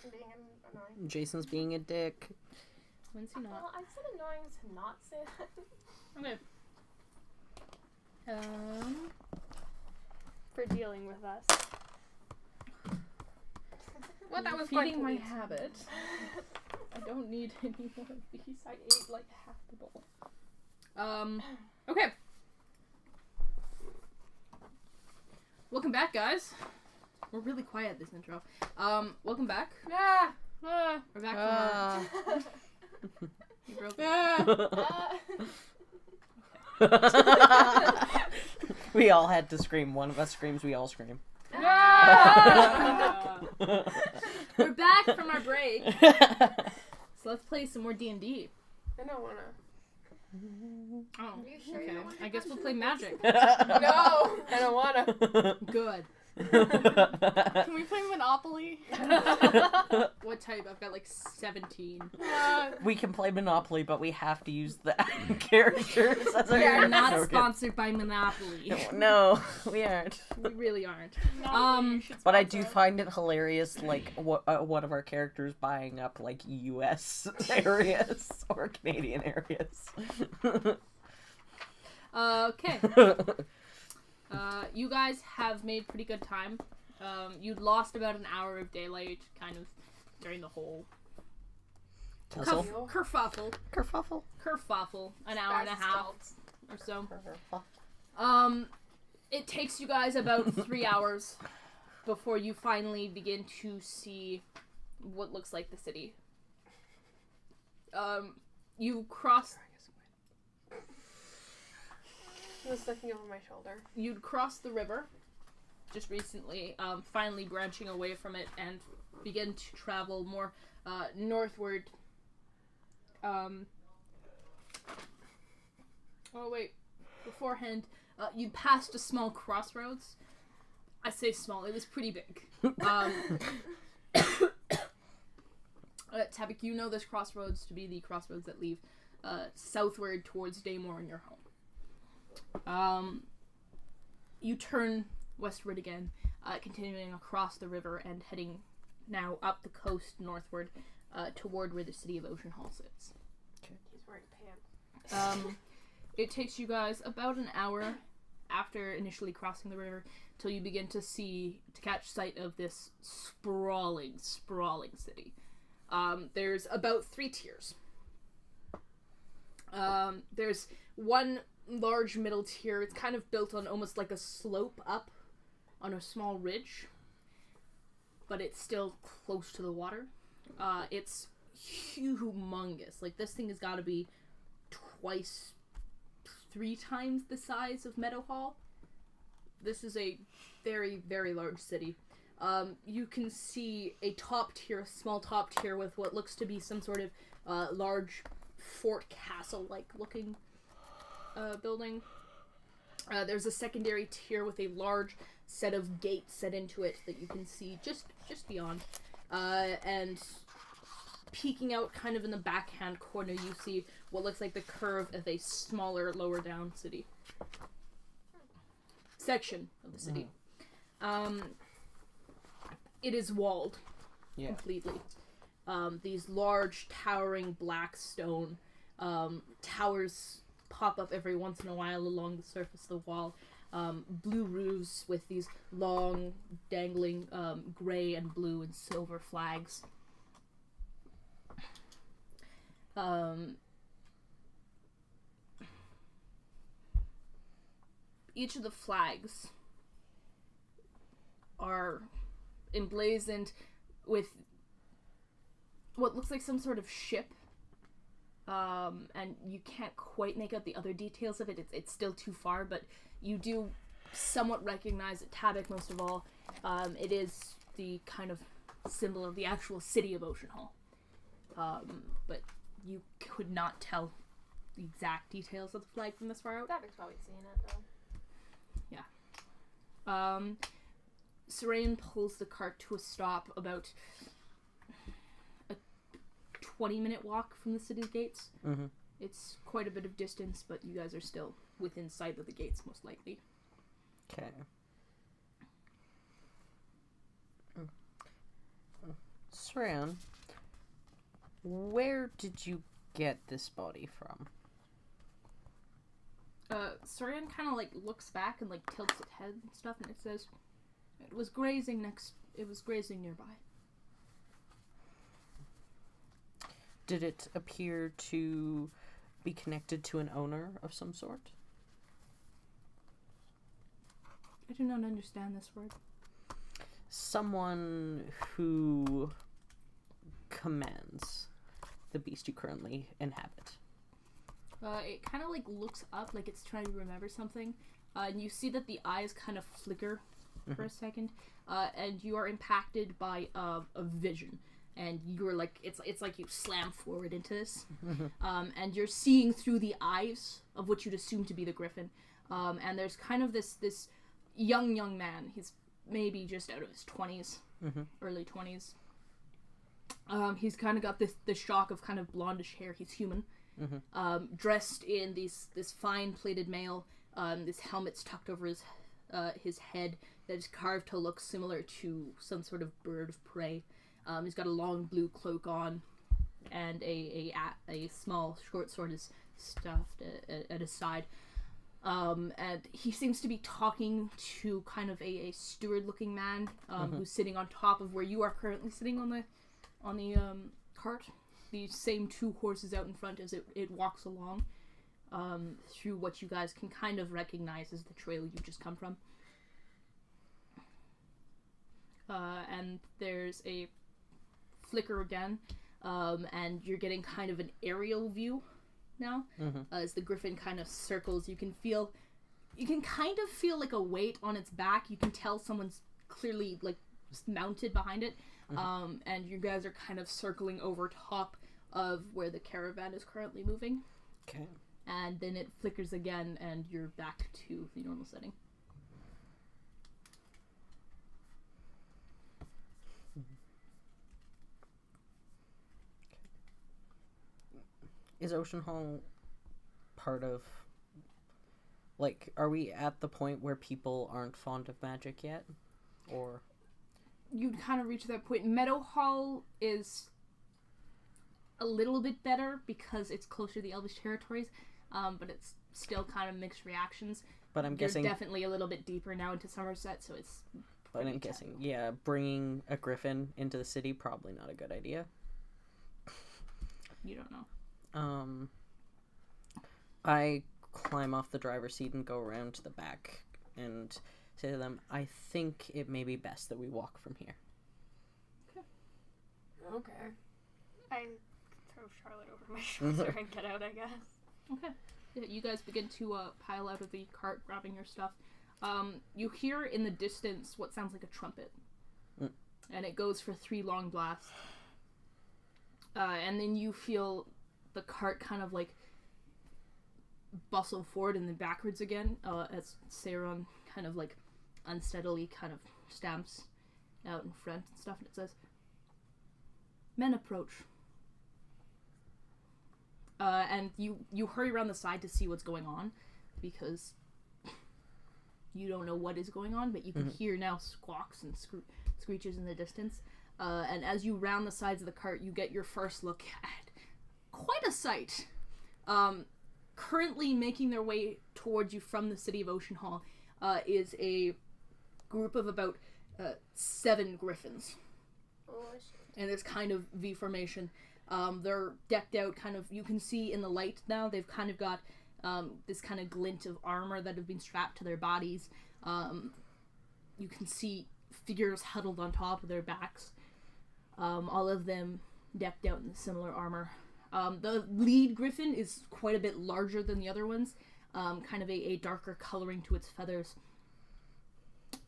being annoying. Jason's being a dick. When's he not? Well, I said annoying to not say that. Okay. For dealing with us. Well, that was feeding my habit. I don't need any more of these. I ate like half the bowl. Okay. Welcome back, guys. We're really quiet this intro. Welcome back. Ah! We're back from our... You broke it. We all had to scream. One of us screams, we all scream. We're back from our break. So let's play some more D&D. I don't wanna. Oh, Are you sure okay. you don't wanna I guess we'll do play this? Magic. No! I don't wanna. Good. Can we play Monopoly? What type? I've got like 17. We can play Monopoly, but we have to use the characters. As our We're not token. sponsored by Monopoly. No, we aren't. We really aren't. You should But I do sponsor. find it hilarious, like, one of our characters buying up, like, U.S. areas or Canadian areas. Okay. You guys have made pretty good time. You'd lost about an hour of daylight, kind of, during the whole Tussle. kerfuffle. Kerfuffle. An hour and a Fast half adults. or so. It takes you guys about 3 hours before you finally begin to see what looks like the city. You cross. He was looking over my shoulder. You'd crossed the river just recently, finally branching away from it and begin to travel more northward. Oh wait, beforehand, you passed a small crossroads. I say small, it was pretty big. Tabik, you know this crossroads to be the crossroads that lead southward towards Daymore and your home. You turn westward again, continuing across the river and heading now up the coast northward toward where the city of Ocean Hall sits. He's wearing pants. It takes you guys about an hour after initially crossing the river till you begin to catch sight of this sprawling city. There's about 3 tiers. There's one large middle tier. It's kind of built on almost like a slope up on a small ridge, but it's still close to the water. It's humongous. Like, this thing has got to be 3 times the size of Meadowhall. This is a very, very large city. You can see a small top tier with what looks to be some sort of large fort castle-like looking building. There's a secondary tier with a large set of gates set into it that you can see just beyond. And peeking out kind of in the backhand corner, you see what looks like the curve of a smaller, lower down city. Section of the city. It is walled completely. These large, towering black stone towers pop up every once in a while along the surface of the wall. Blue roofs with these long, dangling gray and blue and silver flags. Each of the flags are emblazoned with what looks like some sort of ship. And you can't quite make out the other details of it. It's still too far, but you do somewhat recognize it. Tabik, most of all. It is the kind of symbol of the actual city of Ocean Hall. But you could not tell the exact details of the flag from this far out. Davik's probably seen it, though. Serain pulls the cart to a stop about a 20-minute walk from the city's gates. Mm-hmm. It's quite a bit of distance, but you guys are still within sight of the gates, most likely. Okay. Sran, where did you get this body from? Sorian kind of like looks back and like tilts its head and stuff, and it says, "It was grazing nearby." Did it appear to be connected to an owner of some sort? I do not understand this word. Someone who commands the beast you currently inhabit. It kind of like looks up like it's trying to remember something, and you see that the eyes kind of flicker for a second, and you are impacted by a vision, and you're like it's like you slam forward into this, and you're seeing through the eyes of what you'd assume to be the griffin, and there's kind of this young man. He's maybe just out of his 20s, early 20s. He's kind of got this shock of kind of blondish hair. He's human. Dressed in this fine plated mail, this helmet's tucked over his head that is carved to look similar to some sort of bird of prey. He's got a long blue cloak on, and a small short sword is stuffed at his side. And he seems to be talking to kind of a steward-looking man who's sitting on top of where you are currently sitting on the cart. The same two horses out in front as it walks along through what you guys can kind of recognize as the trail you just come from. And there's a flicker again, and you're getting kind of an aerial view now as the griffin kind of circles. You can kind of feel like a weight on its back. You can tell someone's clearly like mounted behind it. And you guys are kind of circling over top of where the caravan is currently moving. Okay. And then it flickers again, and you're back to the normal setting. Is Ocean Hall part of... Like, are we at the point where people aren't fond of magic yet? Or... You'd kind of reach that point. Meadowhall is a little bit better because it's closer to the Elvish territories, but it's still kind of mixed reactions. But I'm guessing... You're definitely a little bit deeper now into Somerset, so it's... But I'm guessing, yeah, bringing a griffin into the city, probably not a good idea. You don't know. I climb off the driver's seat and go around to the back and say to them, I think it may be best that we walk from here. Okay. I throw Charlotte over my shoulder and get out, I guess. Okay. Yeah, you guys begin to pile out of the cart, grabbing your stuff. You hear in the distance what sounds like a trumpet. And it goes for 3 long blasts. And then you feel the cart kind of like bustle forward and then backwards again, as Saron kind of like unsteadily kind of stamps out in front and stuff, and it says, "Men approach." And you hurry around the side to see what's going on, because you don't know what is going on, but you can hear now squawks and screeches in the distance. And as you round the sides of the cart, you get your first look at quite a sight. Currently making their way towards you from the city of Ocean Hall is a group of about 7 griffins. Oh, shit. And it's kind of V formation. They're decked out kind of, you can see in the light now, they've kind of got this kind of glint of armor that have been strapped to their bodies. You can see figures huddled on top of their backs. All of them decked out in similar armor. The lead griffin is quite a bit larger than the other ones, kind of a darker coloring to its feathers.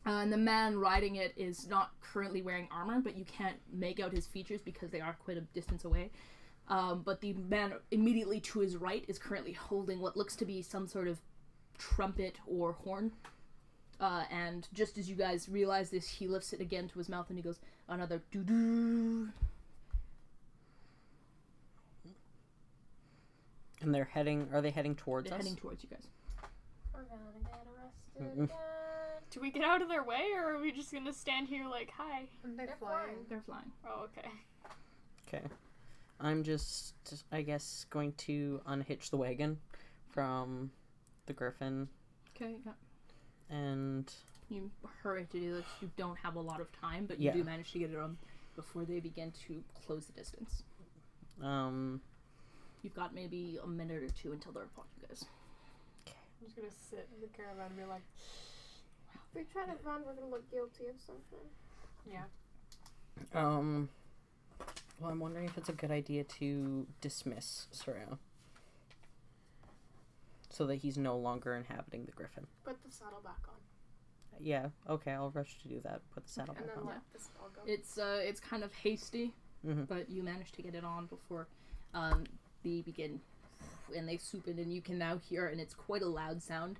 And the man riding it is not currently wearing armor, but you can't make out his features because they are quite a distance away. But the man immediately to his right is currently holding what looks to be some sort of trumpet or horn. And just as you guys realize this, he lifts it again to his mouth and he goes, another doo-doo. And are they heading towards They're us? heading towards you guys. We're gonna get arrested again. Do we get out of their way, or are we just gonna stand here like, hi? They're flying. They're flying. Oh, okay. Okay. I'm just, I guess, going to unhitch the wagon from the griffin Okay, yeah. and You hurry to do this. You don't have a lot of time, but you Yeah. do manage to get it on before they begin to close the distance. You've got maybe a minute or two until they're upon you guys. I'm just gonna sit in the caravan and be like, if we try to run, we're gonna look guilty of something. Yeah. Well, I'm wondering if it's a good idea to dismiss Soraya so that he's no longer inhabiting the griffin. Put the saddle back on. Yeah, okay, I'll rush to do that. Put the saddle And back then on. let the spell go. It's kind of hasty, Mhm. but you manage to get it on before they begin, and they swoop in, and you can now hear, and it's quite a loud sound,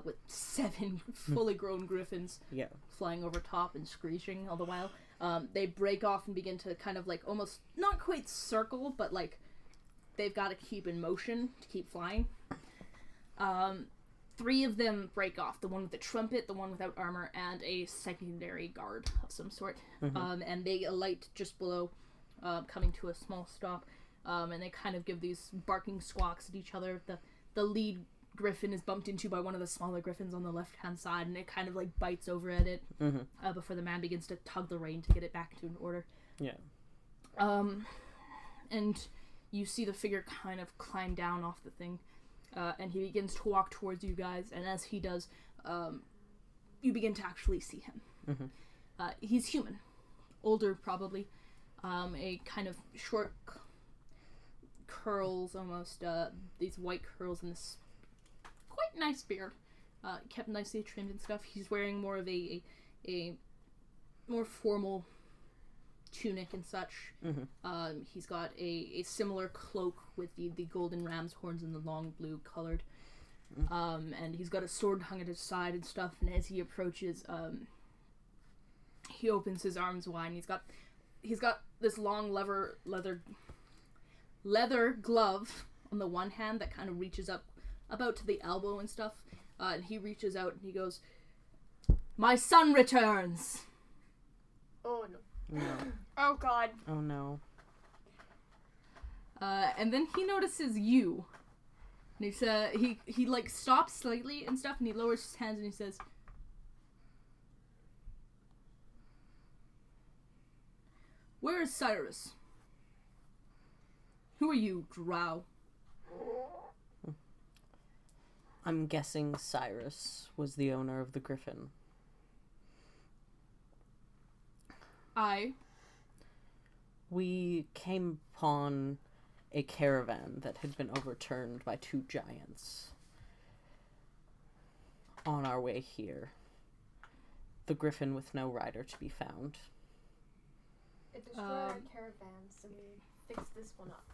with 7 fully grown griffins Yeah. flying over top and screeching all the while. They break off and begin to kind of like almost not quite circle, but like they've got to keep in motion to keep flying. 3 of them break off, the one with the trumpet, the one without armor, and a secondary guard of some sort. And they alight just below, coming to a small stop, and they kind of give these barking squawks at each other. The lead griffin is bumped into by one of the smaller griffins on the left-hand side, and it kind of like bites over at it before the man begins to tug the rein to get it back to an order. Yeah. And you see the figure kind of climb down off the thing, and he begins to walk towards you guys, and as he does, you begin to actually see him. He's human, older probably, a kind of short curls almost, these white curls and this quite nice beard, kept nicely trimmed and stuff. He's wearing more of a more formal tunic and such. He's got a similar cloak with the golden ram's horns and the long blue colored. And he's got a sword hung at his side and stuff, and as he approaches, he opens his arms wide, and he's got this long leather glove on the one hand that kind of reaches up about to the elbow and stuff, and he reaches out and he goes, "My son returns!" Oh no. No. Oh god. Oh no. And then he notices you. And he like stops slightly and stuff, and he lowers his hands and he says, "Where is Cyrus? Who are you, drow?" I'm guessing Cyrus was the owner of the griffin. We came upon a caravan that had been overturned by 2 giants. On our way here, the griffin with no rider to be found. It destroyed our caravans, so we fixed this one up.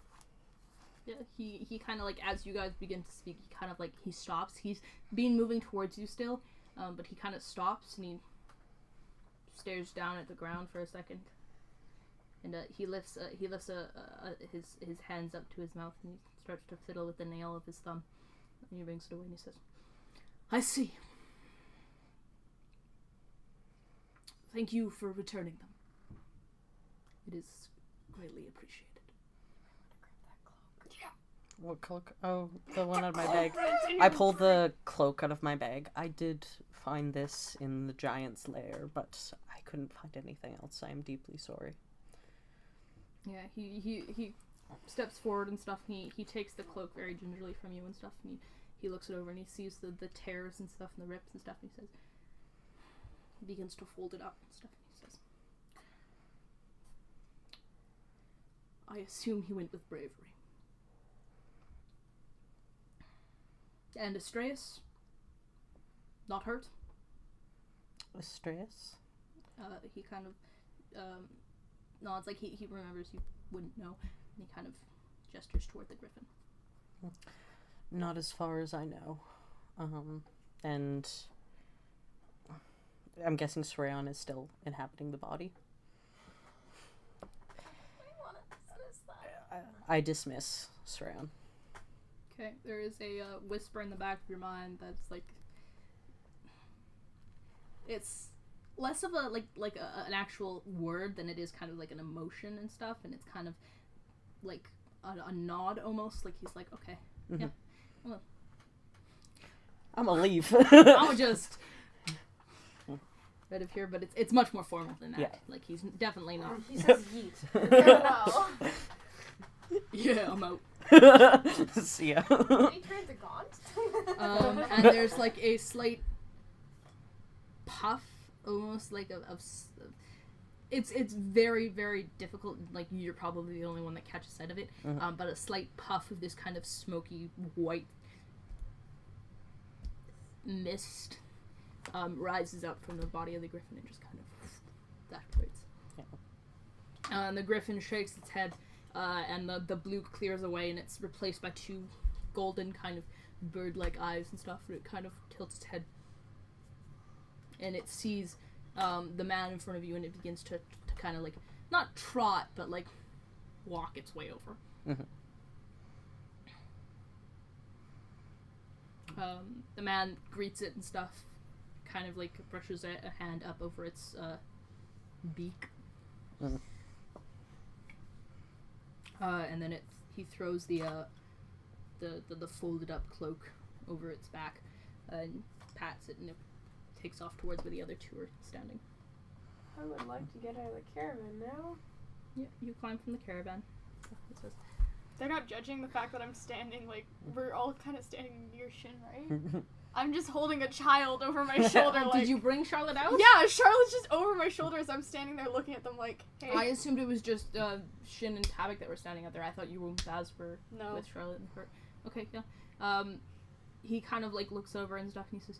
Yeah, he kind of like, as you guys begin to speak, he kind of like, he stops. He's been moving towards you still, but he kind of stops and he stares down at the ground for a second. And he lifts his hands up to his mouth and he starts to fiddle with the nail of his thumb. And he brings it away and he says, "I see. Thank you for returning them. It is greatly appreciated." What cloak? Oh, the one out of my bag. I pulled the cloak out of my bag. I did find this in the giant's lair, but I couldn't find anything else. I am deeply sorry. Yeah, he steps forward and stuff, and he takes the cloak very gingerly from you and stuff, and he looks it over and he sees the tears and stuff and the rips and stuff, and he says, he begins to fold it up and stuff, and he says, "I assume he went with bravery. And Astraeus? Not hurt?" Astraeus? He kind of nods, like he remembers you wouldn't know, and he kind of gestures toward the griffin. Not as far as I know. And I'm guessing Srayon is still inhabiting the body. I dismiss Srayon. Okay, there is a whisper in the back of your mind that's like, It's less of a an actual word than it is kind of like an emotion and stuff, and it's kind of like a nod almost, like he's like, okay, Mhm. yeah, I'm gonna leave. I'll just out of here, but it's much more formal than that. Yeah. Like he's definitely not. He says yeet. Farewell. Yeah, I'm out. See ya. Did he turn to gaunt? And there's like a slight puff, almost like it's very, very difficult. Like you're probably the only one that catches sight of it. Mhm. But a slight puff of this kind of smoky white mist rises up from the body of the griffin and just kind of evaporates. Yeah. And the griffin shakes its head, and the blue clears away, and it's replaced by two golden kind of bird-like eyes and stuff. And it kind of tilts its head, and it sees the man in front of you, and it begins to kind of like not trot, but like walk its way over. Mhm. The man greets it and stuff, kind of like brushes a hand up over its beak. Mhm. And then he throws the folded up cloak over its back and pats it, and it takes off towards where the other two are standing. I would like to get out of the caravan now. Yeah, you climb from the caravan. So it says, They're not judging the fact that I'm standing, like, we're all kind of standing near Shin, right? I'm just holding a child over my shoulder, like... Did you bring Charlotte out? Yeah, Charlotte's just over my shoulder as I'm standing there looking at them like, hey. I assumed it was just Shin and Tabak that were standing out there. I thought you and Baz were No. with Charlotte and Kurt. Okay, yeah. He kind of like looks over and stuff, and he says,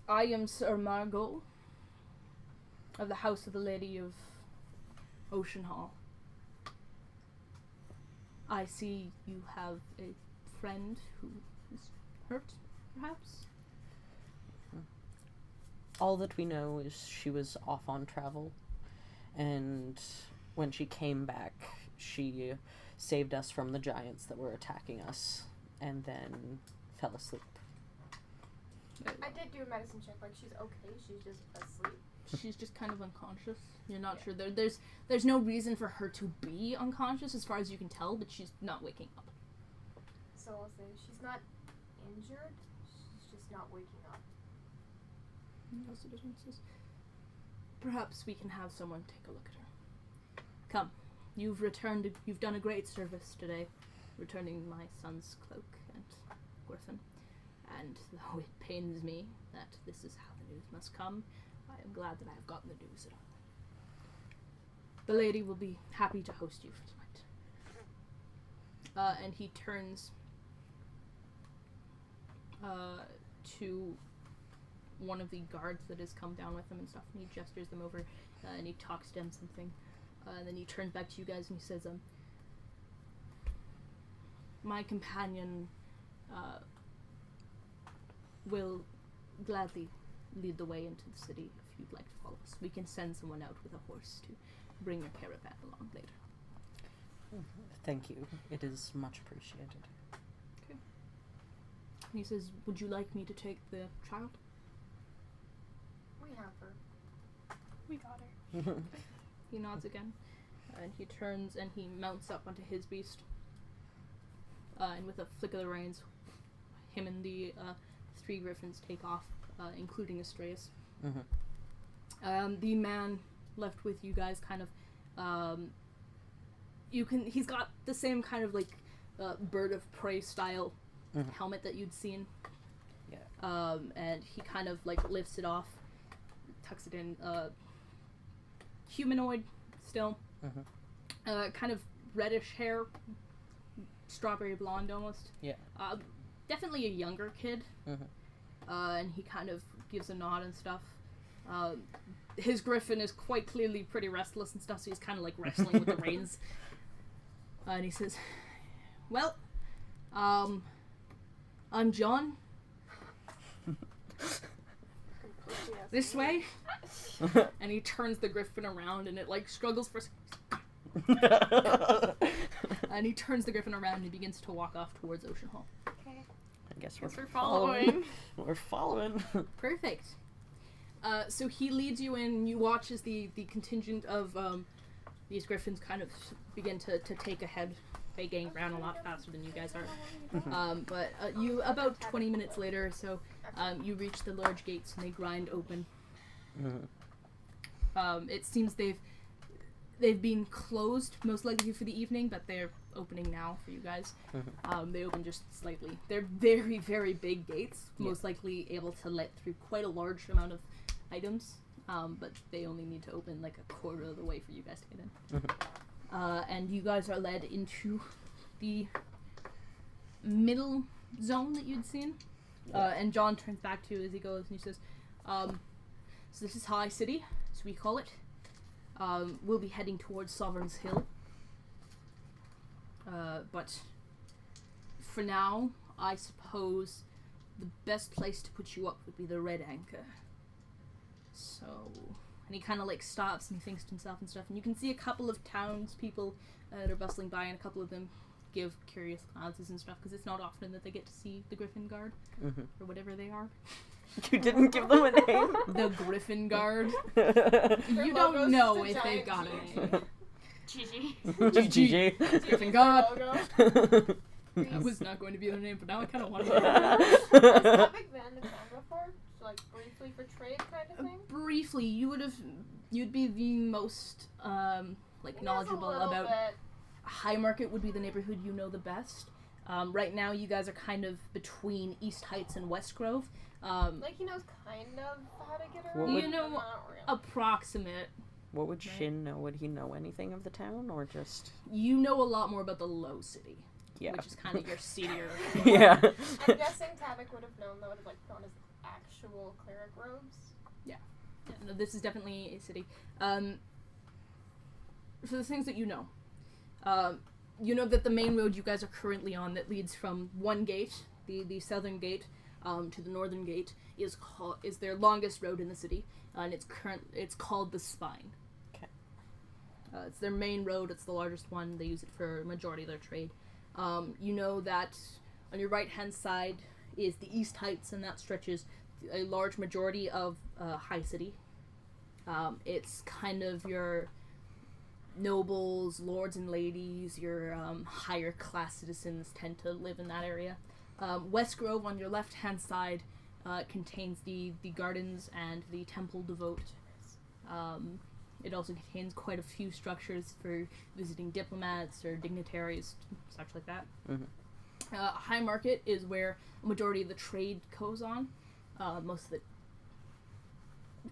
I am Sir Margot of the House of the Lady of Ocean Hall. I see you have a friend who is hurt, perhaps? All that we know is she was off on travel, and when she came back, she saved us from the giants that were attacking us, and then fell asleep. I did do a medicine check. Like, she's okay. She's just asleep. She's just kind of unconscious. You're not sure. There's no reason for her to be unconscious as far as you can tell, but she's not waking up. So I'll say she's not injured. She's just not waking up. Also says, perhaps we can have someone take a look at her. Come, you've done a great service today, returning my son's cloak and Griffin. And though it pains me that this is how the news must come, I am glad that I have gotten the news at all. The lady will be happy to host you for tonight. And he turns to one of the guards that has come down with him and stuff, and he gestures them over, and he talks to them something. And then he turns back to you guys and he says, my companion will gladly lead the way into the city if you'd like to follow us. We can send someone out with a horse to bring your caravan along later. Thank you. It is much appreciated. And he says, would you like me to take the child? We have her. We got her. He nods again, and he turns and he mounts up onto his beast. And with a flick of the reins, him and the three griffins take off, including Astraeus. The man left with you guys kind of, he's got the same kind of like bird of prey style helmet that you'd seen. Yeah. And he kind of like lifts it off, tucks it in, humanoid still, kind of reddish hair, strawberry blonde almost. Yeah. Definitely a younger kid. And he kind of gives a nod and stuff. His griffin is quite clearly pretty restless and stuff, so he's kind of like wrestling with the reins. And he says, well, I'm John. This way. And he turns the griffin around and it like struggles for and he turns the griffin around and he begins to walk off towards Ocean Hall. Okay. I guess Guess we're we're following. We're following. Perfect. So he leads you in. You watch as the contingent of these griffins kind of begin to take ahead. They gain ground a lot faster than you guys are. But you about 20 minutes later or so, you reach the large gates and they grind open. It seems they've been closed most likely for the evening, but they're opening now for you guys. They open just slightly. They're very, very big gates, most likely able to let through quite a large amount of items, but they only need to open like a quarter of the way for you guys to get in. And you guys are led into the middle zone that you'd seen. And John turns back to you as he goes and he says, so this is High City, as we call it. We'll be heading towards Sovereign's Hill. But for now, I suppose the best place to put you up would be the Red Anchor. So, and he kind of like stops and he thinks to himself and stuff, and you can see a couple of townspeople that are bustling by, and a couple of them give curious glances and stuff, because it's not often that they get to see the Griffin Guard, or whatever they are. You didn't give them a name? The Griffin Guard. Their You logo's don't know just a if they've giant got a G. name. GG. Griffin Guard. Logo. That was not going to be their name, but now I kind of want to. Has Epic been in town before? Like briefly for trade kind of thing? Briefly, you'd be the most knowledgeable about. High Market would be the neighborhood you know the best. Right now, you guys are kind of between East Heights and West Grove. Like he knows kind of how to get around. What You know, Not really. approximate. What would Shin know? Would he know anything of the town, or just... You know a lot more about the Low City, Yeah. which is kind of your seedier. Yeah. I'm guessing Tavik would have known that would have like known his actual cleric robes. Yeah, no, this is definitely a city. For the things that you know that the main road you guys are currently on that leads from one gate, the southern gate, to the northern gate is their longest road in the city, and it's called the Spine. Okay. It's their main road. It's the largest one. They use it for a majority of their trade. You know that on your right hand side is the East Heights, and that stretches a large majority of High City. It's kind of your nobles, lords and ladies, your higher class citizens tend to live in that area. West Grove on your left hand side contains the gardens and the Temple Devote. It also contains quite a few structures for visiting diplomats or dignitaries, such like that. High Market is where a majority of the trade goes on. Most of the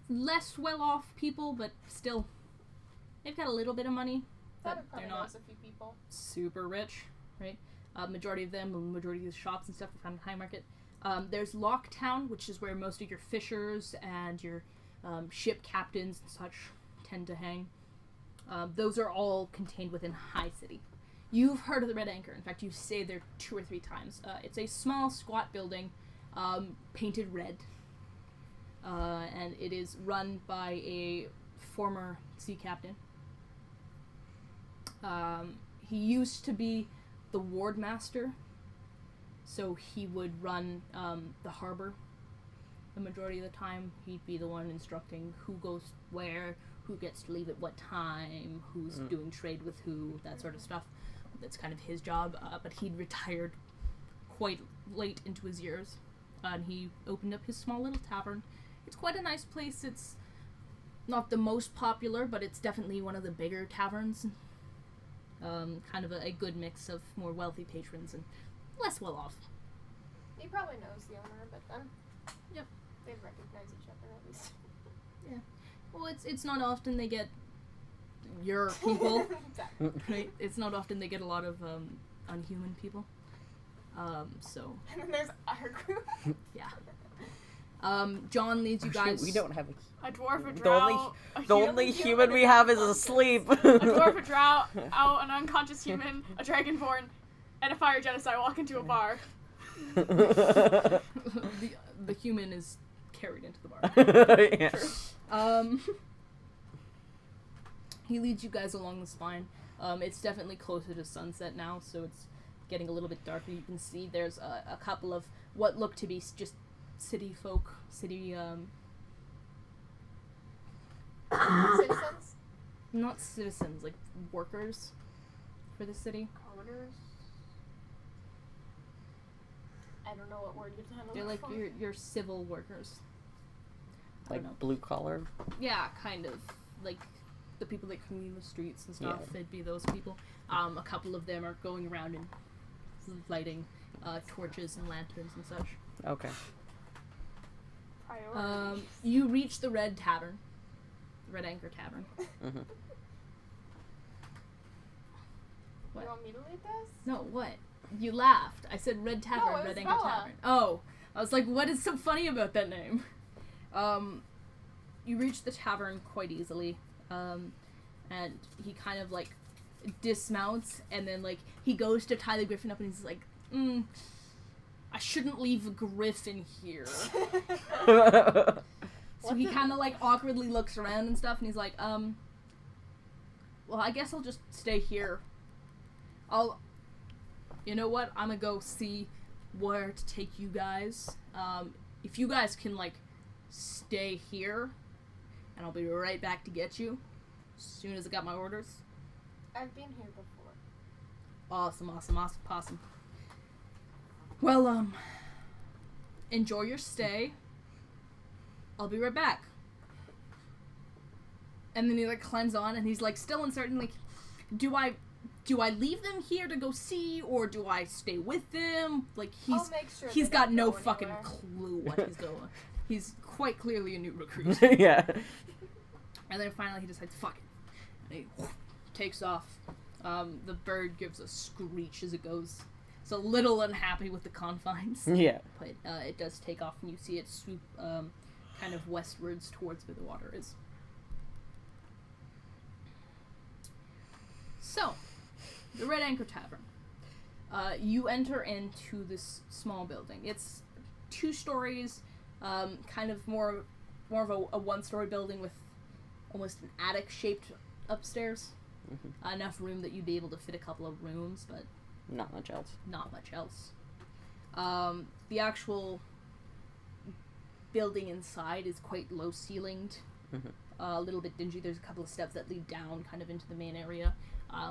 less well-off people, but still, they've got a little bit of money, but Tavik they're probably not knows a few people. super rich, right? Majority of them, majority of the shops and stuff are found in High Market. There's Locktown, which is where most of your fishers and your ship captains and such tend to hang. Those are all contained within High City. You've heard of the Red Anchor. In fact, you've stayed there 2 or 3 times. It's a small, squat building, painted red. And it is run by a former sea captain. He used to be the ward master, so he would run the harbor the majority of the time. He'd be the one instructing who goes where, who gets to leave at what time, who's doing trade with who, that sort of stuff. That's kind of his job, but he'd retired quite late into his years, and he opened up his small little tavern. It's quite a nice place. It's not the most popular, but it's definitely one of the bigger taverns. Kind of a good mix of more wealthy patrons and less well-off. He probably knows the owner, but then Yep. they recognize each other at least. Well, it's not often they get your people, right? It's not often they get a lot of unhuman people. So And then there's our group. yeah. John leads you guys. We don't have A dwarf, a The drow, the only human we have is asleep. a dwarf, a drow, out an unconscious human, a dragonborn, and a fire genocide walk into a bar. the human is carried into the bar. Yeah. He leads you guys along the spine. It's definitely closer to sunset now, so it's getting a little bit darker. You can see there's a couple of what look to be just city folk, Citizens? Not citizens, like workers for the city. Commoners? I don't know what word you're trying to They're look like for. your civil workers. I don't know. Like blue collar. Yeah, kind of. Like the people that clean the streets and stuff. Yeah. They'd be those people. A couple of them are going around and lighting torches and lanterns and such. Okay. Priorities. You reach the Red Tavern. The Red Anchor Tavern. Mm-hmm. What? You want me to lead this? No, what? You laughed. I said Red Tavern, it Red was Anchor Bella. Tavern. Oh. I was like, what is so funny about that name? You reach the tavern quite easily. And he kind of like dismounts and then like he goes to tie the griffin up and he's like, I shouldn't leave a griffin here. So he kind of like awkwardly looks around and stuff and he's like, well, I guess I'll just stay here. You know what? I'm gonna go see where to take you guys. If you guys can like stay here and I'll be right back to get you as soon as I got my orders. I've been here before. Awesome. Well, enjoy your stay. I'll be right back. And then he like climbs on and he's like still uncertain, like, do I leave them here to go see or do I stay with them? Like I'll make sure he's they got don't no go fucking anywhere. clue what he's doing. He's quite clearly a new recruit. Yeah. And then finally he decides, fuck it. And he takes off. The bird gives a screech as it goes. It's a little unhappy with the confines. Yeah. But it does take off and you see it swoop kind of westwards towards where the water is. So, the Red Anchor Tavern. You enter into this small building. It's 2 stories, kind of more of a one-story building with almost an attic-shaped upstairs. Mm-hmm. Enough room that you'd be able to fit a couple of rooms, but Not much else. not much else. The actual building inside is quite low-ceilinged, Mhm. a little bit dingy. There's a couple of steps that lead down kind of into the main area.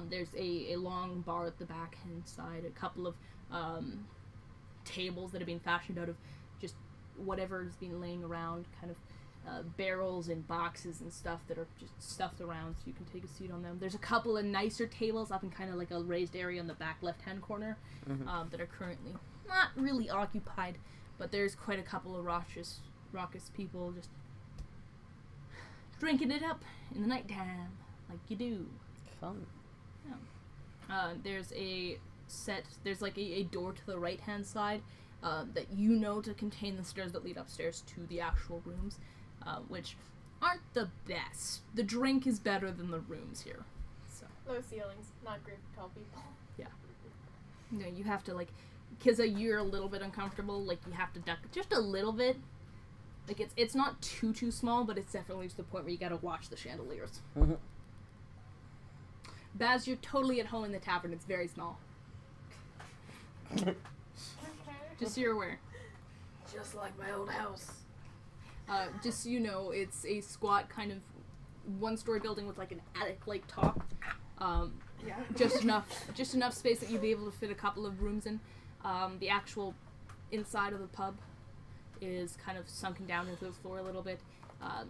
There's a long bar at the back inside, a couple of tables that have been fashioned out of just whatever's been laying around, kind of barrels and boxes and stuff that are just stuffed around so you can take a seat on them. There's a couple of nicer tables up in kind of like a raised area in the back left-hand corner that are currently not really occupied, but there's quite a couple of raucous people just drinking it up in the nighttime, like you do. Fun. There's like a door to the right-hand side that you know to contain the stairs that lead upstairs to the actual rooms, which aren't the best. The drink is better than the rooms here. So, Low ceilings, not great for tall people. you know, you have to, like, because you're a little bit uncomfortable, like, you have to duck just a little bit. Like, it's not too small, but it's definitely to the point where you gotta watch the chandeliers. Mm-hmm. Baz, you're totally at home in the tavern. It's very small. Okay. Just so you're aware. Just like my old house. Just so you know, it's a squat kind of one-story building with like an attic-like top. Yeah. Just enough space that you'd be able to fit a couple of rooms in. The actual inside of the pub is kind of sunken down into the floor a little bit.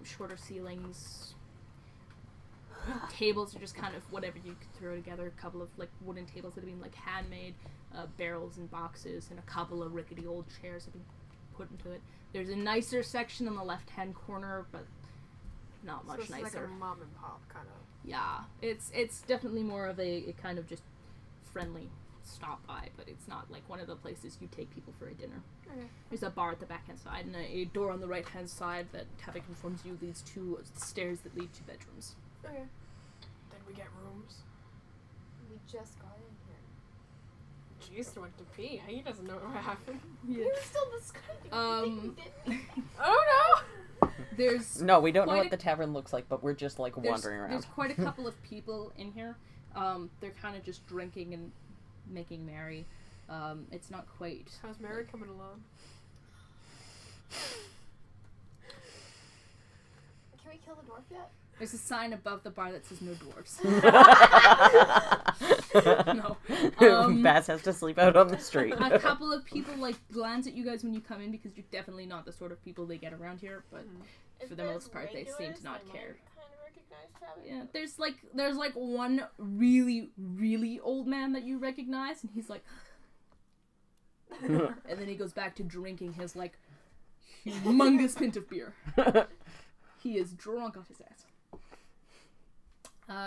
Shorter ceilings. Tables are just kind of whatever you could throw together. A couple of like wooden tables that have been like handmade, barrels and boxes, and a couple of rickety old chairs have been put into it. There's a nicer section on the left-hand corner, but not much so it's nicer. like a mom and pop kind of. Yeah, it's definitely more of a kind of just friendly stop by, but it's not like one of the places you take people for a dinner. Okay. There's a bar at the back hand side and a door on the right hand side that Tavik informs you leads to stairs that lead to bedrooms. Okay. Did we get rooms? We just got in here. Jeez, went to pee. He doesn't know what happened. He was still describing. Oh There's No, we don't know Quite what a- the tavern looks like, but we're just like wandering around. There's quite a couple of people in here. They're kind of just drinking and making merry. It's not quite. How's Mary coming along? Can we kill the dwarf yet? There's a sign above the bar that says no dwarves. No. Bass has to sleep out on the street. A couple of people like glance at you guys when you come in because you're definitely not the sort of people they get around here, but for the most part they seem to not care. Yeah, there's like one really, really old man that you recognize, and he's like, and then he goes back to drinking his like humongous pint of beer. He is drunk off his ass.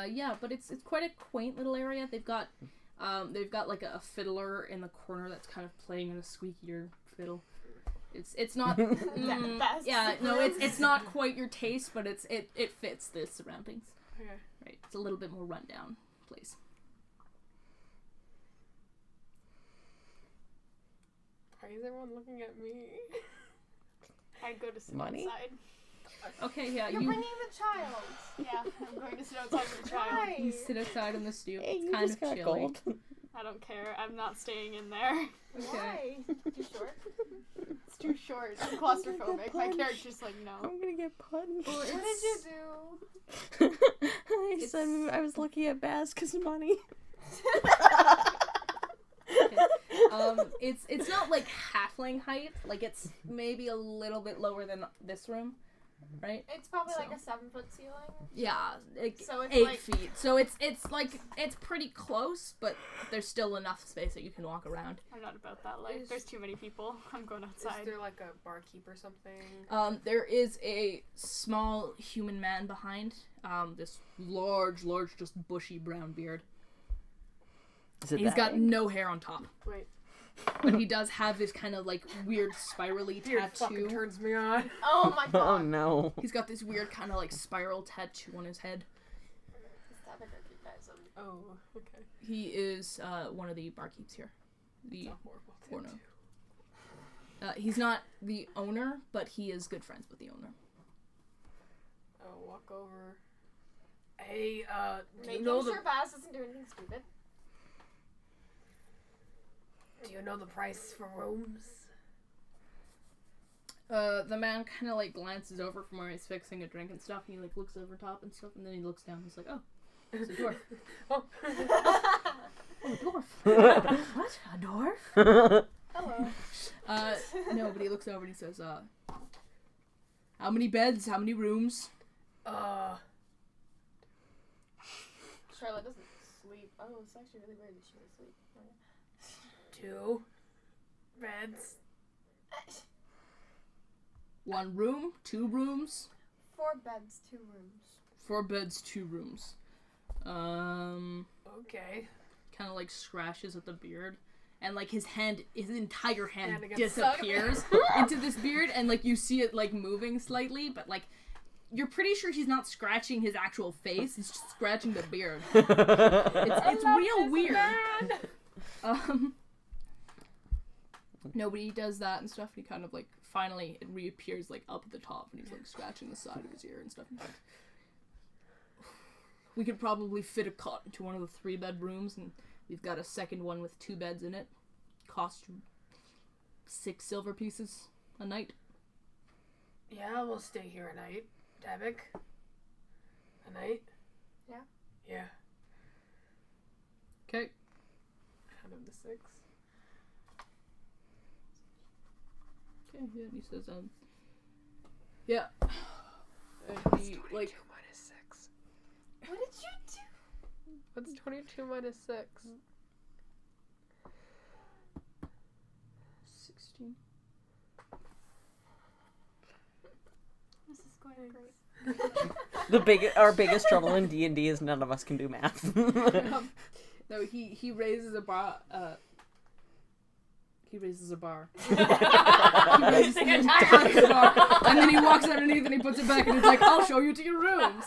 Yeah, but it's quite a quaint little area. They've got like a fiddler in the corner that's kind of playing a squeakier fiddle. It's not yeah, no, it's not quite your taste, but it fits the surroundings. Okay. Right. It's a little bit more rundown place. Why is everyone looking at me? I'd go to sit Money? outside. Okay, yeah, You're you bringing the child. Yeah, I'm going to sit outside with the child. Why? you sit outside on the stoop. Hey, It's you kind just of got chilly. gold. I don't care. I'm not staying in there. Why? Too short? It's too short. I'm claustrophobic. My character's like, no. I'm gonna get punched. What did you do? I said I was looking at Bass because of money. It's not like halfling height. Like it's maybe a little bit lower than this room, right? It's probably So. like a 7-foot ceiling. Yeah, like So it's 8 like- feet. So it's like it's pretty close, but there's still enough space that you can walk around. I'm not about that life. Is- There's too many people. I'm going Is outside. there like a barkeep or something? There is a small human man behind. This large, just bushy brown beard. Is it He's that got big? no hair on top, Wait, but he does have this kind of like weird spirally beard fucking tattoo. turns me on. Oh my Oh god. no. He's got this weird kind of like spiral tattoo on his head. Just haven't recognized him. Oh, okay. He is one of the barkeeps here. The It's a horrible Porno. tattoo. He's not the owner, but he is good friends with the owner. Oh, walk over. Hey, do you Making know the sure Bass doesn't do anything stupid. do you know the price for rooms? The man kind of like glances over from where he's fixing a drink and stuff. And he like looks over top and stuff, and then he looks down. He's like, "Oh, it's a dwarf." Oh. Oh, a dwarf. What? A dwarf? Hello. No, but he looks over and he says, how many beds? How many rooms? Charlotte doesn't sleep. Oh, it's actually really weird that she doesn't sleep. 2 beds. 1 room? 2 rooms? 4 beds, 2 rooms. 4 beds, 2 rooms. Okay. Kind of like scratches at the beard. And like his entire hand And it gets sucked. disappears into this beard, and like you see it like moving slightly, but like you're pretty sure he's not scratching his actual face; he's just scratching the beard. It's real weird. Nobody does that and stuff. He kind of like finally it reappears like up at the top, and he's like scratching the side of his ear and stuff. He's like, we could probably fit a cot into one of the 3 bedrooms, and we've got a second one with 2 beds in it. Cost 6 silver pieces a night. Yeah, we'll stay here a night. Davik? A night? Yeah. Yeah. Okay. Out of the 6. Okay, yeah, and he says, yeah. And he, like, minus 6. What did you do? What's 22 minus 6? 16. This is great. Our biggest trouble in D&D is none of us can do math. No, he raises a bar, he raises a bar. He raises the entire bar, and then he walks underneath and he puts it back and he's like, I'll show you to your rooms.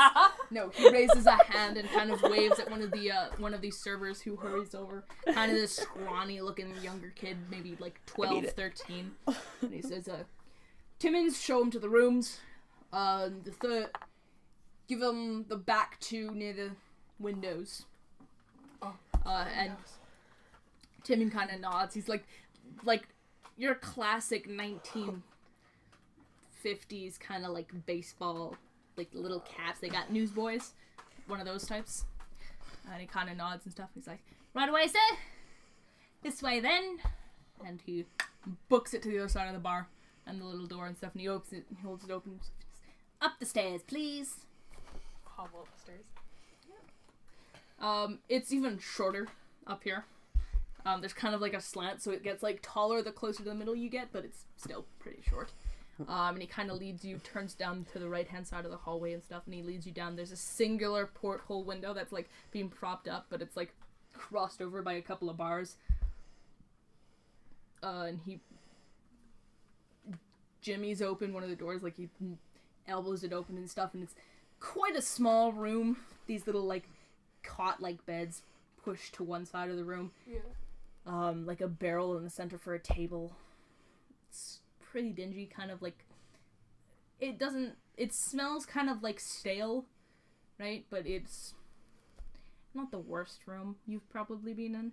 No, he raises a hand and kind of waves at one of these servers who hurries over. Kind of this scrawny looking younger kid, maybe like 12, 13. And he says, Timmins, show him to the rooms. The third, give him the back 2 near the windows. And Timon kind of nods. He's like your classic 1950s kind of like baseball like little caps. They got newsboys, one of those types. And he kind of nods and stuff. He's like, "Right away, sir. This way, then." And he books it to the other side of the bar and the little door and stuff. And he opens it. And he holds it open. "Up the stairs, please." Hobble up the stairs. It's even shorter up here. There's kind of like a slant, so it gets like taller the closer to the middle you get, but it's still pretty short. And he kind of leads you, turns down to the right-hand side of the hallway and stuff, and he leads you down. There's a singular porthole window that's like being propped up, but it's like crossed over by a couple of bars. And he jimmies open one of the doors, like he elbows it open and stuff, and it's quite a small room. These little like cot-like beds pushed to one side of the room. Yeah. Like a barrel in the center for a table. It's pretty dingy, kind of like it smells kind of like stale, right? But it's not the worst room you've probably been in.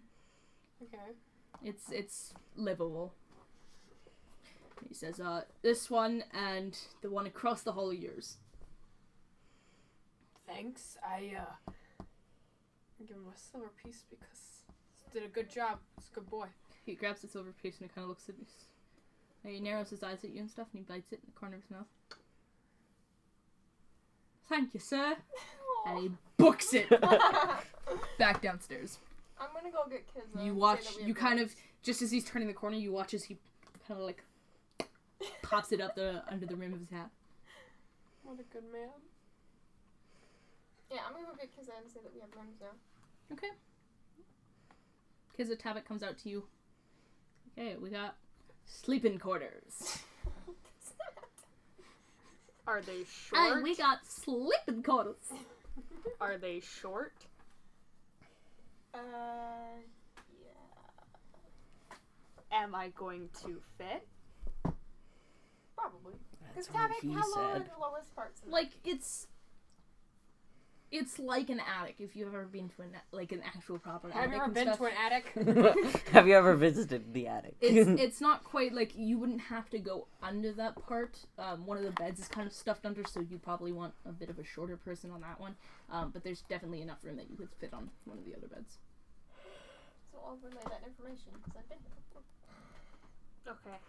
Okay. It's livable. He says, this one and the one across the hall are yours. Thanks. I give him a silver piece because he did a good job. He's a good boy. He grabs the silver piece and he kind of looks at you. And he narrows his eyes at you and stuff, and he bites it in the corner of his mouth. "Thank you, sir." And he books it back downstairs. I'm gonna go get kids. You watch, you kind of, just as he's turning the corner, you watch as he kind of like pops it up under the rim of his hat. What a good man. Yeah, I'm gonna go get kids and say that we have rooms now. Okay. Kizatabit comes out to you. Okay, we got sleeping quarters. Are they short? And we got sleeping quarters. Are they short? Yeah. Am I going to fit? Probably. That's Because what he how low are said. the lowest parts? Of Like, it's like an attic, if you've ever been to an actual proper attic. Have you ever and been stuff. to an attic? Have you ever visited the attic? It's not quite like, you wouldn't have to go under that part. One of the beds is kind of stuffed under, so you probably want a bit of a shorter person on that one. But there's definitely enough room that you could fit on one of the other beds. So I'll relay that information because I've been here before. Okay.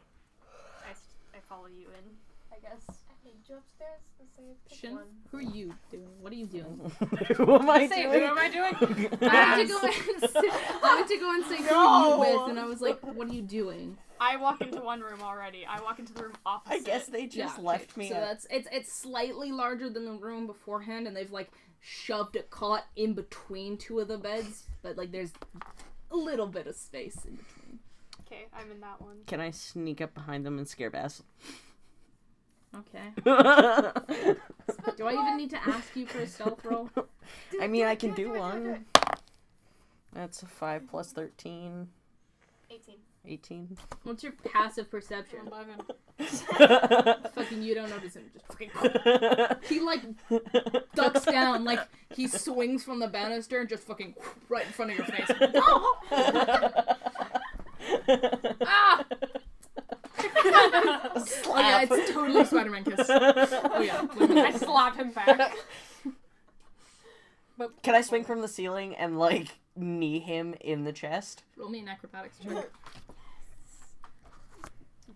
I follow you in, I guess. I need you upstairs and say pick Shin, one. who are you doing? What are you doing? Who am I Say, doing? what am I doing? I went to go and say who are you with, and I was like, what are you doing? I walk into one room already. I walk into the room opposite. I guess they just Yeah, left okay. me. So it's slightly larger than the room beforehand, and they've like shoved a cot in between two of the beds, but like there's a little bit of space in between. Okay, I'm in that one. Can I sneak up behind them and scare Bass? Okay. I Do I even need to ask you for a stealth roll? mean, I can do one. That's a 5 plus 13. 18. 18. What's your passive perception? 11. Fucking you don't notice him. Just fucking. He like ducks down, like he swings from the banister and just fucking right in front of your face. Ah! Oh yeah, it's totally Spider-Man kiss. Oh yeah. I slap him back. Can I swing from the ceiling and, like, knee him in the chest? Roll me an acrobatics check.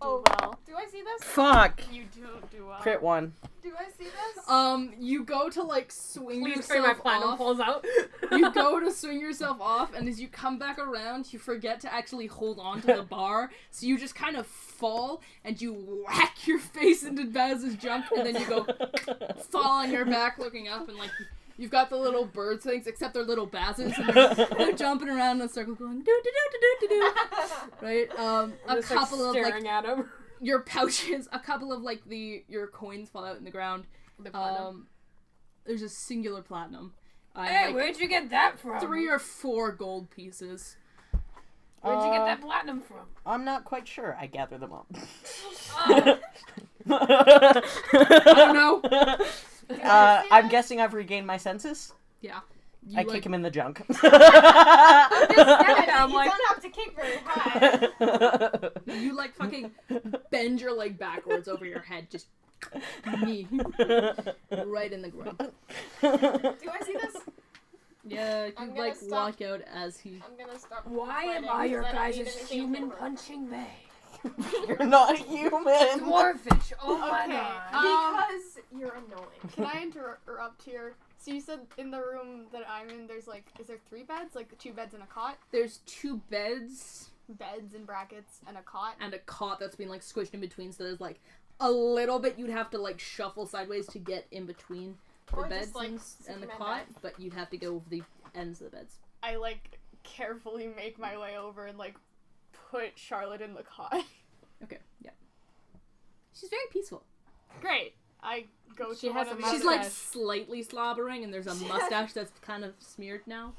Oh, well. do I see this? Fuck! You don't do well. Crit 1. Do I see this? You go to like swing Please pray my yourself platinum off. pulls out. You go to swing yourself off, and as you come back around, you forget to actually hold on to the bar, so you just kind of fall, and you whack your face into Baz's jump, and then you go fall on your back looking up, and like, you've got the little bird things, except they're little Bazes, and they're jumping around in a circle going, do-do-do-do-do-do-do, right? A Just, couple of, like, staring at him. your pouches, a couple of, like, your coins fall out in the ground. The platinum. There's a singular platinum. Hey, like, where'd you get that from? 3 or 4 gold pieces. Where'd you get that platinum from? I'm not quite sure. I gather them up. I don't know. I'm guessing I've regained my senses. Yeah. I kick him in the junk. I'm You like, don't have to kick very high. You, like, fucking bend your leg backwards over your head, just Knee. Right in the groin. Do I see this? Yeah, I'm you gonna like stop. walk out as he. I'm gonna stop. Why am fighting I your because don't guys' need anything human to work. punching bag? You're not human. Dwarfish, oh my Okay, god. Because you're annoying. Can I interrupt here? So you said in the room that I'm in, there's like, is there 3 beds? Like 2 beds and a cot? There's 2 beds Beds in brackets and a cot. and a cot that's been like squished in between, so there's like a little bit you'd have to like shuffle sideways to get in between the Or beds just, like, and the Superman cot, bed. but you'd have to go over the ends of the beds. I like carefully make my way over and like put Charlotte in the cot. Okay, yeah. She's very peaceful. Great. I go She to has one of a the She's other- like slightly slobbering, and there's a mustache that's kind of smeared now.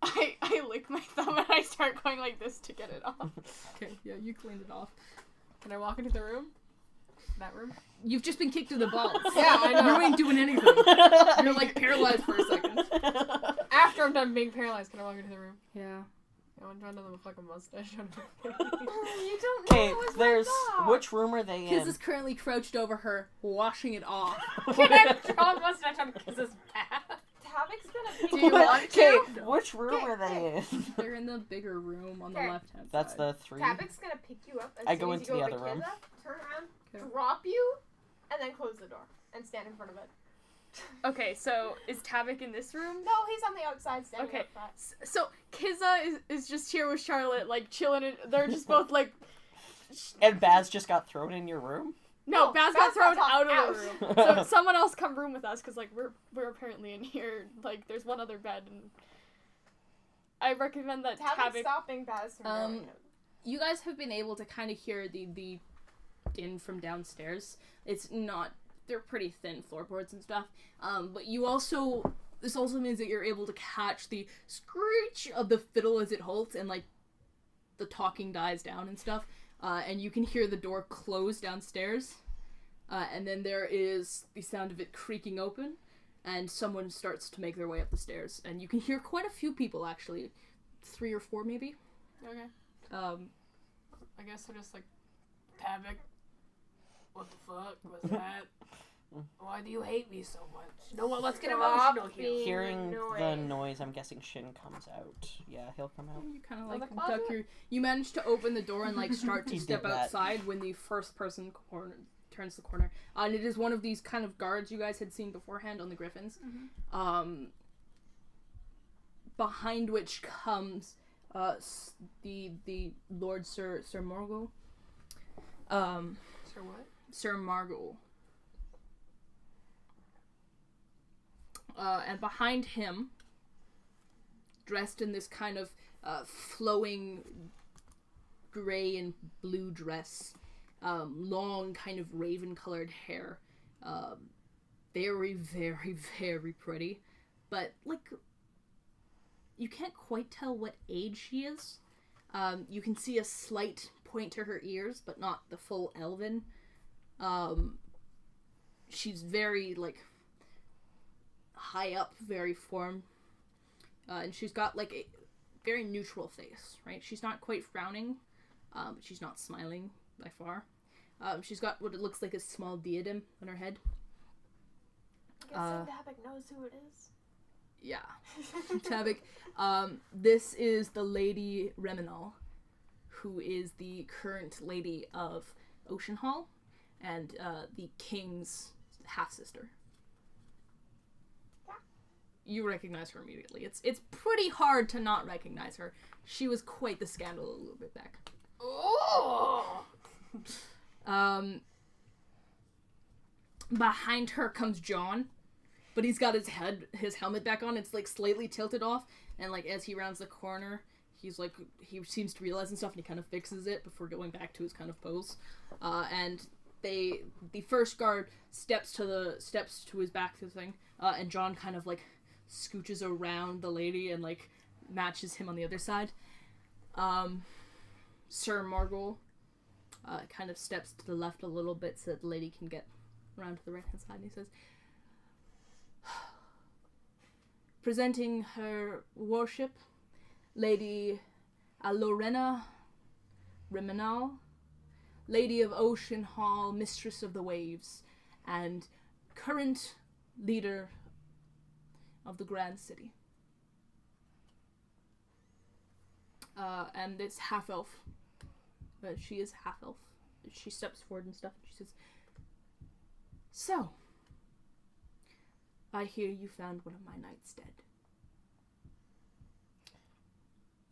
I lick my thumb and I start going like this to get it off. Okay, yeah, you cleaned it off. Can I walk into the room? That room? You've just been kicked to the balls. Yeah, I know. You ain't doing anything. You're like paralyzed for a second. After I'm done being paralyzed, can I walk into the room? Yeah. I'm trying to have a fucking mustache on my face. You don't Okay, know it's there's my dog. which room are they Kiz in? is currently crouched over her, washing it off. Can I draw a mustache on Kiz's back? Tabic's gonna pick Do you you up. want Okay, to? which room Okay, are they in? They're in the bigger room on the Okay. left hand That's side. the 3. Tabic's gonna pick you up as I soon go as into you the go other room. Kiza, turn around, Okay. drop you, and then close the door and stand in front of it. Okay, so is Tavik in this room? No, he's on the outside standing Okay. up front. So Kiza is just here with Charlotte, like chilling. They're just both like, And Baz just got thrown in your room? no, No, Baz Baz got thrown got out tossed of the room. So someone else come room with us because like we're apparently in here. Like there's one other bed, and I recommend that Tabic's Tavik. stopping Baz from going out. You guys have been able to kind of hear the din from downstairs. It's not, they're pretty thin floorboards and stuff. But you also, this also means that you're able to catch the screech of the fiddle as it halts and like the talking dies down and stuff. And you can hear the door close downstairs. And then there is the sound of it creaking open, and someone starts to make their way up the stairs. And you can hear quite a few people, actually. 3 or 4 maybe. Okay. I guess I'll just like, Tavik, what the fuck was that? Why do you hate me so much? No, well, let's get Stop emotional here. being Hearing the annoying. noise, I'm guessing Shin comes out. Yeah, he'll come out. You kind of Of like the duck closet? your. You manage to open the door and like start to He step did that. outside when the first person turns the corner. And it is one of these kind of guards you guys had seen beforehand on the Griffins. Behind which comes the Lord Sir Margot. Sir what? Sir Margot. And behind him, dressed in this kind of flowing gray and blue dress, long kind of raven-colored hair, very, very, very pretty, but like you can't quite tell what age she is. You can see a slight point to her ears, but not the full elven. She's very like high up, very formed, and she's got like a very neutral face, right? She's not quite frowning, she's not smiling by far. She's got what it looks like a small diadem on her head. I'm guessing Tabic knows who it is. Yeah. Tabik. This is the Lady Reminal, who is the current lady of Ocean Hall and the king's half-sister. You recognize her immediately. It's pretty hard to not recognize her. She was quite the scandal a little bit back. Oh! Behind her comes John, but he's got his helmet back on. It's like slightly tilted off, and like as he rounds the corner, he's like, he seems to realize and stuff, and he kind of fixes it before going back to his kind of pose. And the first guard steps to his back to the thing, and John kind of like scooches around the lady and like matches him on the other side. Sir Margot kind of steps to the left a little bit so that the lady can get around to the right hand side, and he says, presenting her worship, Lady Alorena Rimenal, Lady of Ocean Hall, Mistress of the Waves, and current leader of the Grand City. And it's half-elf. She is half-elf. She steps forward and stuff, and she says, "So, I hear you found one of my knights dead."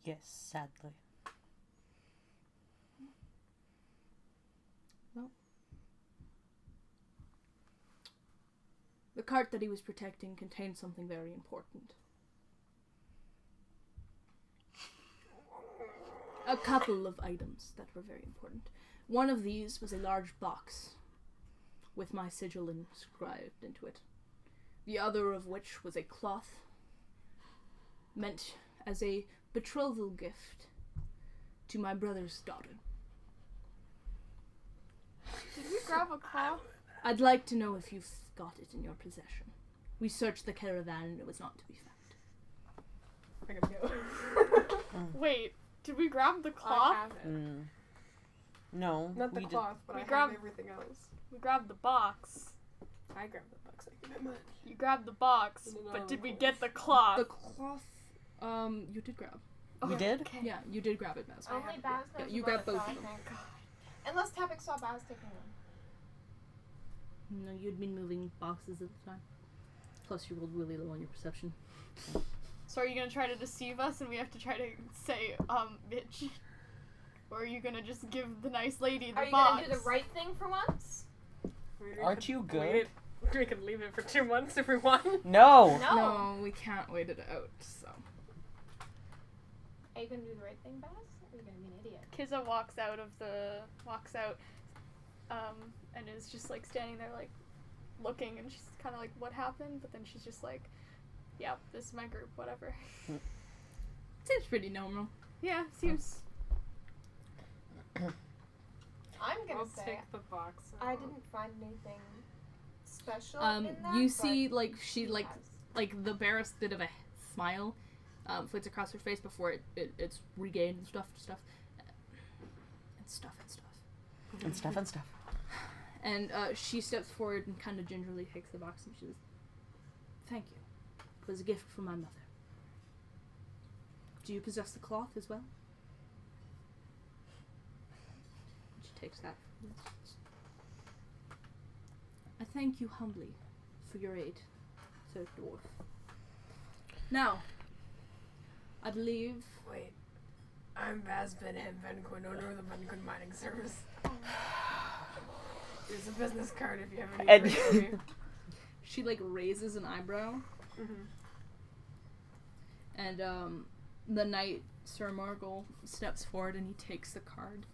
Yes, sadly. Well, the cart that he was protecting contained something very important. A couple of items that were very important. One of these was a large box with my sigil inscribed into it. The other of which was a cloth meant as a betrothal gift to my brother's daughter. Did we grab a cloth? I'd like to know if you've got it in your possession. We searched the caravan and it was not to be found. I gotta go. Wait, did we grab the I cloth? have it. No, Not the we cloth, but We I grabbed- have everything else. We grabbed the box. I grabbed the box. Thank you very much. You grabbed the box, No, but did we of get the course. cloth? The cloth, you did grab. You did? Okay. Yeah, you did grab it, Baz. I Only have- Baz yeah, knows you about grabbed it, both so I of them. think. Unless Tapik saw Baz taking them. No, you'd been moving boxes at the time. Plus, you rolled really low on your perception. So are you gonna try to deceive us and we have to try to say, bitch? Or are you gonna just give the nice lady the Are you box? gonna do the right thing for once? Aren't you good? Wait, we can leave it for 2 months if we want. No! No. No, we can't wait it out, so. Are you gonna do the right thing, Baz? Or are you gonna be an idiot? Kiza walks out, and is just like standing there like looking, and she's kind of like, what happened? But then she's just like, yeah, this is my group, whatever. Seems pretty normal. Yeah, seems. I'm gonna I'll say take the box. I didn't find anything special Um, in that. you but see, like, she, he like, has. like, the barest bit of a smile flits across her face before it's regained and stuff. And stuff. And she steps forward and kind of gingerly takes the box and she says, "Thank you. It was a gift from my mother. Do you possess the cloth as well?" She takes that. "I thank you humbly for your aid," said the dwarf. "Now, I believe..." Wait. I'm Baz Ben-Hem Venquin, owner of the Venquin Mining Service. Here's a business card if you have any And- work for me. She, like, raises an eyebrow. Mhm. And the knight, Sir Morgul, steps forward and he takes the card.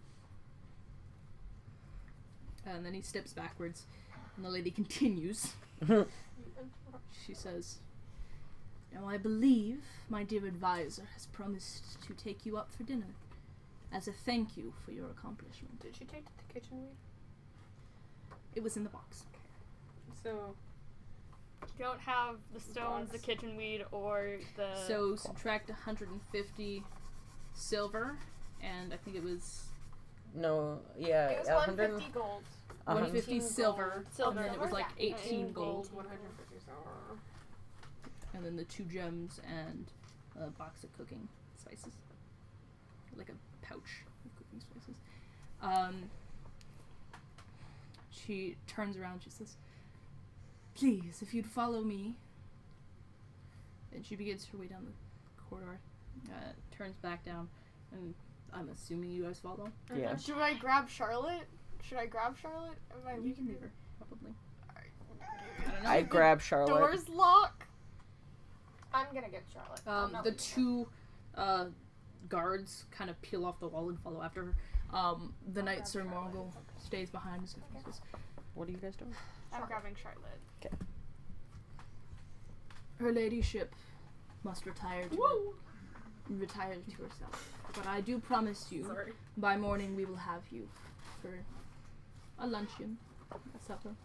And then he steps backwards, and the lady continues. She says, "Now I believe my dear advisor has promised to take you up for dinner as a thank you for your accomplishment." Did she take the kitchen weed? It was in the box. So, You don't have the stones, the box. kitchen weed, or the. So subtract 150 silver, and I think it was No, yeah, It was 100 150 gold. 150 18 silver, gold. Silver. and then it was like Yeah. 18 gold. 150 silver. And then the 2 gems and a box of cooking spices. Like a pouch of cooking spices. She turns around, she says, "Please, if you'd follow me." And she begins her way down the corridor, turns back down, and I'm assuming you guys follow. Yeah. Do I grab Charlotte? Should I grab Charlotte? Am I You can leave her, probably. I don't know. I grab Charlotte. Doors lock. I'm gonna get Charlotte. I'm not The leaving her. 2 guards kind of peel off the wall and follow after her. The knight Sir Morgul stays behind and says, What are you guys doing? I'm grabbing Charlotte. "Her ladyship must retire to herself. But I do promise you, Sorry. by morning we will have you for a luncheon, a supper,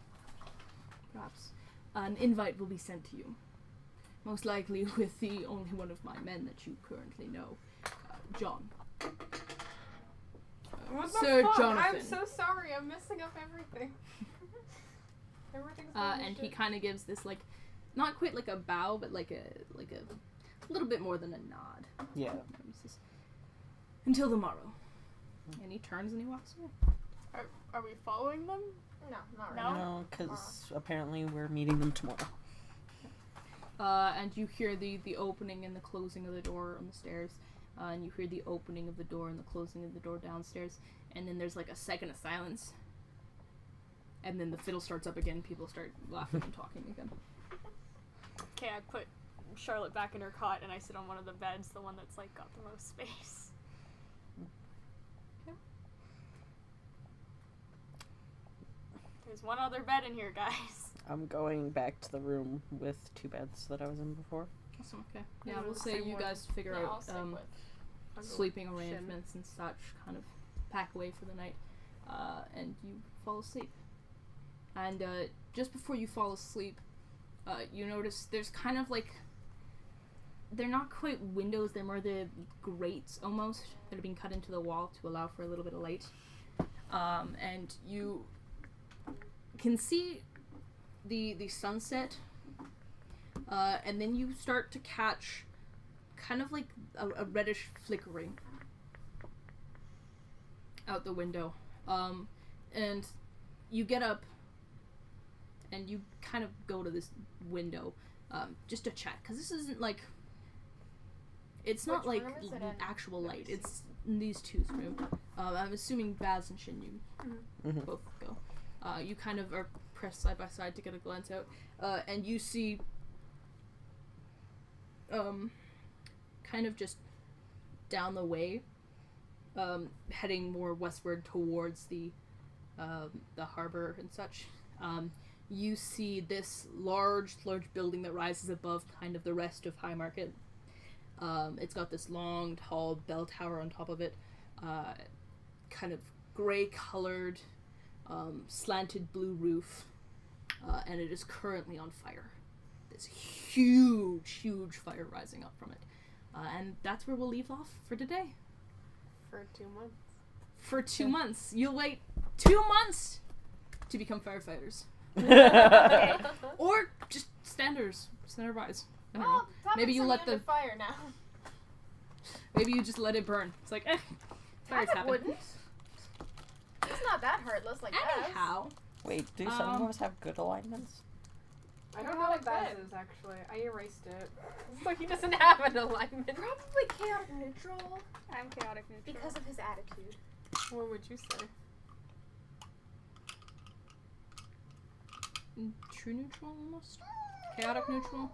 perhaps. An invite will be sent to you. Most likely with the only one of my men that you currently know, John." What the Sir fuck? Jonathan. I'm so sorry. I'm messing up everything. Everything's going to And he shit. kind of gives this like, not quite like a bow, but like a little bit more than a nod. Yeah. He says, "Until the morrow." And he turns and he walks away. Are we following them? No, not No? really. No, because apparently we're meeting them tomorrow. And you hear the opening and the closing of the door on the stairs. And you hear the opening of the door and the closing of the door downstairs. And then there's like a second of silence. And then the fiddle starts up again. People start laughing and talking again. Okay, I put Charlotte back in her cot and I sit on one of the beds, the one that's like got the most space. There's one other bed in here, guys. I'm going back to the room with 2 beds that I was in before. Awesome, okay. Yeah, Yeah, we'll the say same you one. guys figure Yeah, I'll out stick with. I'll go sleeping with Shin. arrangements and such, kind of pack away for the night, and you fall asleep. And just before you fall asleep, you notice there's kind of like, they're not quite windows, they're more the grates almost that are being cut into the wall to allow for a little bit of light. And you can see the sunset, and then you start to catch kind of like a reddish flickering out the window. And you get up and you kind of go to this window just to check, because this isn't like, it's not Which like room is it in? actual light. It's in these two's room. I'm assuming Baz and Shin, you Mhm. both go. You kind of are pressed side by side to get a glance out, and you see kind of just down the way, heading more westward towards the harbor and such. You see this large building that rises above kind of the rest of High Market. It's got this long, tall bell tower on top of it, kind of gray-colored, slanted blue roof, and it is currently on fire. This huge fire rising up from it. And that's where we'll leave off for today. For 2 months. For 2 months. You'll wait 2 months to become firefighters. Or just standers. Stand by. I don't know. Well, Maybe you let the fire now. Maybe you just let it burn. It's like, fires happen. Wouldn't. It's not that heartless like that. Anyhow. Wait, do some of us have good alignments? I don't know what that is, actually. I erased it. So he doesn't have an alignment. Probably chaotic neutral I'm chaotic neutral. because of his attitude. What would you say? True neutral almost? Chaotic neutral?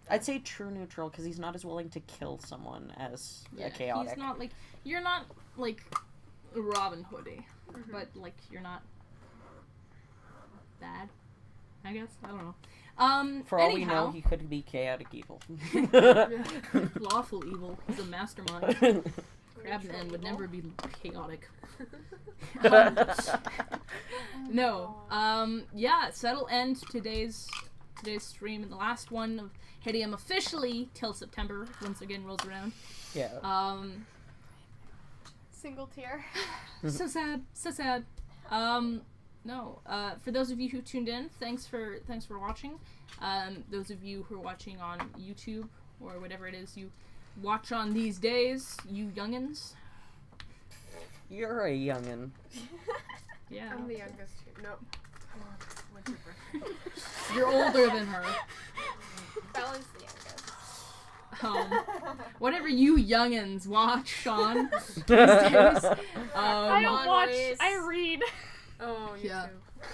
I'd say true neutral because he's not as willing to kill someone as a chaotic. He's not like, you're not like Robin Hoodie, but like you're not bad, I guess. I don't know. For all we anyhow, know, he could be chaotic evil. lawful evil. He's a mastermind. Crabman would never be chaotic. No. Yeah, so that'll end today's stream, and the last one of Hideum officially till September once again rolls around. Yeah. Single tier. So sad, so sad. No. For those of you who tuned in, thanks for watching. Those of you who are watching on YouTube or whatever it is you watch on these days, you youngins. You're a youngin. Yeah. I'm the youngest here. No. What's your birthday? You're older than her. Bella's the youngest. Whatever you youngins watch, Sean, these days. I don't watch. Onwards. I read. Oh, you Yeah.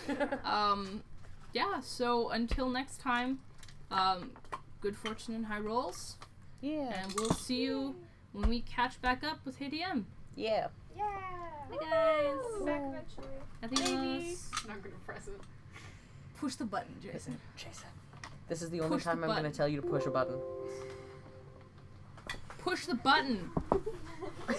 too. Yeah, so until next time, good fortune and high rolls, Yeah. and we'll see you when we catch back up with HDM. Yeah. Yeah. Hey guys! Back eventually. Adios. Not gonna press it. Push the button, Jason. Jason. This is the only Push the time I'm going button. to tell you to push a button. Push the button! No.